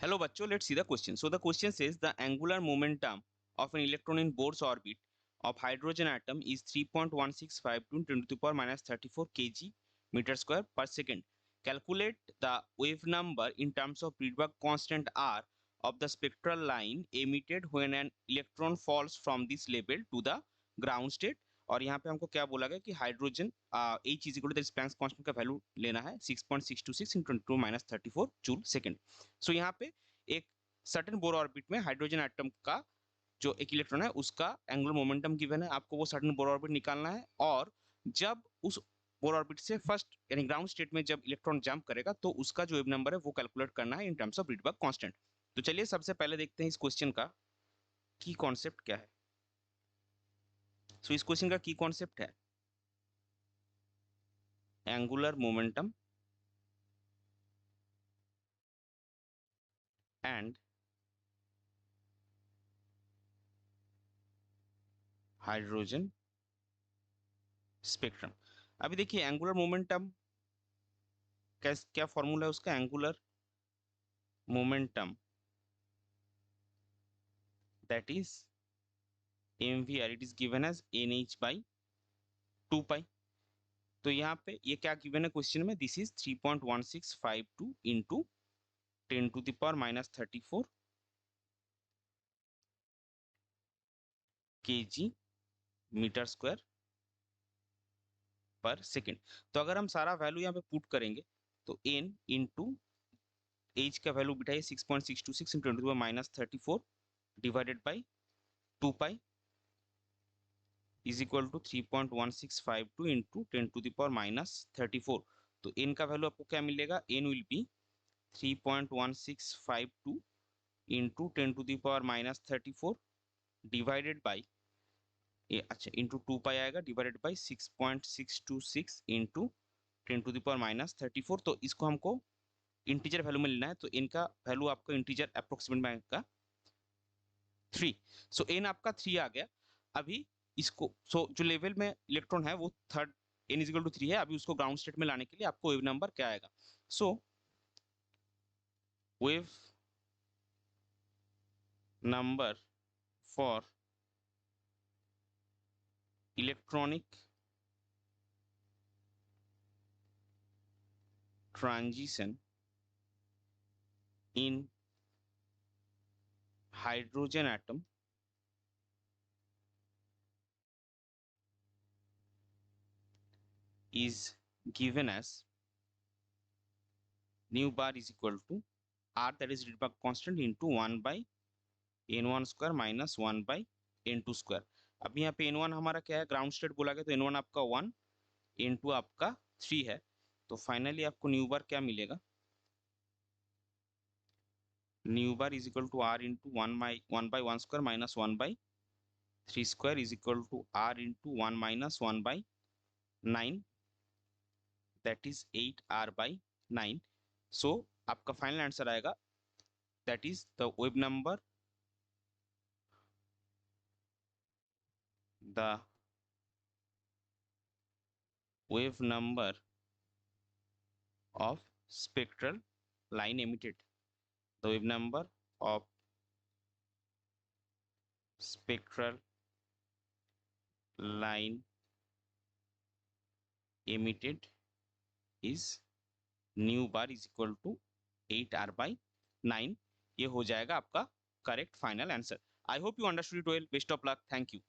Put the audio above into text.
Hello bachcho, let's see the question. So the question says the angular momentum of an electron in Bohr's orbit of hydrogen atom is 3.165 to 10 to the power minus 34 kg meter square per second. Calculate the wave number in terms of Rydberg constant R of the spectral line emitted when an electron falls from this level to the ground state. और यहाँ पे हमको क्या बोला गया कि hydrogen H is equal to the Planck's constant का value लेना है 6.626 into 10 minus 34 joule second. So यहाँ पे एक सर्टेन बोर ऑर्बिट में हाइड्रोजन एटम का जो एक इलेक्ट्रॉन है उसका एंगुलर मोमेंटम गिवन है, आपको वो सर्टेन बोर ऑर्बिट निकालना है. और जब उस बोर ऑर्बिट से फर्स्ट यानी ग्राउंड स्टेट में जब इलेक्ट्रॉन जंप करेगा तो उसका जो वेव नंबर है वो कैलकुलेट करना है in terms of Rydberg constant. तो चलिए सबसे पहले देखते हैं इस क्वेश्चन का की कॉन्सेप्ट क्या है. सो इस क्वेश्चन का की कॉन्सेप्ट है angular momentum and hydrogen spectrum. अभी देखिए एंगुलर मोमेंटम क्या फॉर्मूला है उसका. Angular momentum that is mvr, it is given as nh by 2 pi. तो यहाँ पे ये क्या गिवन है क्वेश्चन में, this is 3.1652 into 10 to the power minus 34 kg metre square per second. तो अगर हम सारा वैल्यू यहाँ पे पुट करेंगे तो n इंटू एच का वैल्यू बिठाइए 6.626 into 10 to the power minus 34 divided by 2 pi is equal to 3.1652 into 10 to the power minus 34. तो n का वैल्यू आपको क्या मिलेगा, n will be 3.1652 into 10 to the power minus 34 divided by अच्छा into 2 पाई आएगा divided by 6.626 into 10 to the power minus 34. तो इसको हमको इंटीजर वैल्यू में लेना है तो n का वैल्यू आपको इंटीजर अप्रोक्सीमेट में आएगा 3. सो n आपका 3 आ गया. अभी इसको जो लेवल में इलेक्ट्रॉन है वो third n is equal to 3 है. अभी उसको ग्राउंड स्टेट में लाने के लिए आपको वेव नंबर क्या आएगा. So wave number for electronic transition in hydrogen atom is given as nu bar is equal to r, that is Rydberg constant, into 1 by n1 square minus 1 by n2 square. अब यहाँ पे n1 हमारा क्या है, ground state बोला गया तो n1 आपका 1, n2 आपका 3 है. तो फाइनली आपको न्यू बार क्या मिलेगा, nu bar is equal to r into 1 by 1 square minus 1 by 3 square is equal to r into 1 minus 1 by 9, that is 8r by 9. सो आपका फाइनल आंसर आएगा that is the wave number, the wave number of spectral line emitted, the wave number of spectral line emitted is nu bar is equal to 8r by 9. ये हो जाएगा आपका correct final answer. I hope you understood it well. Best of luck. Thank you.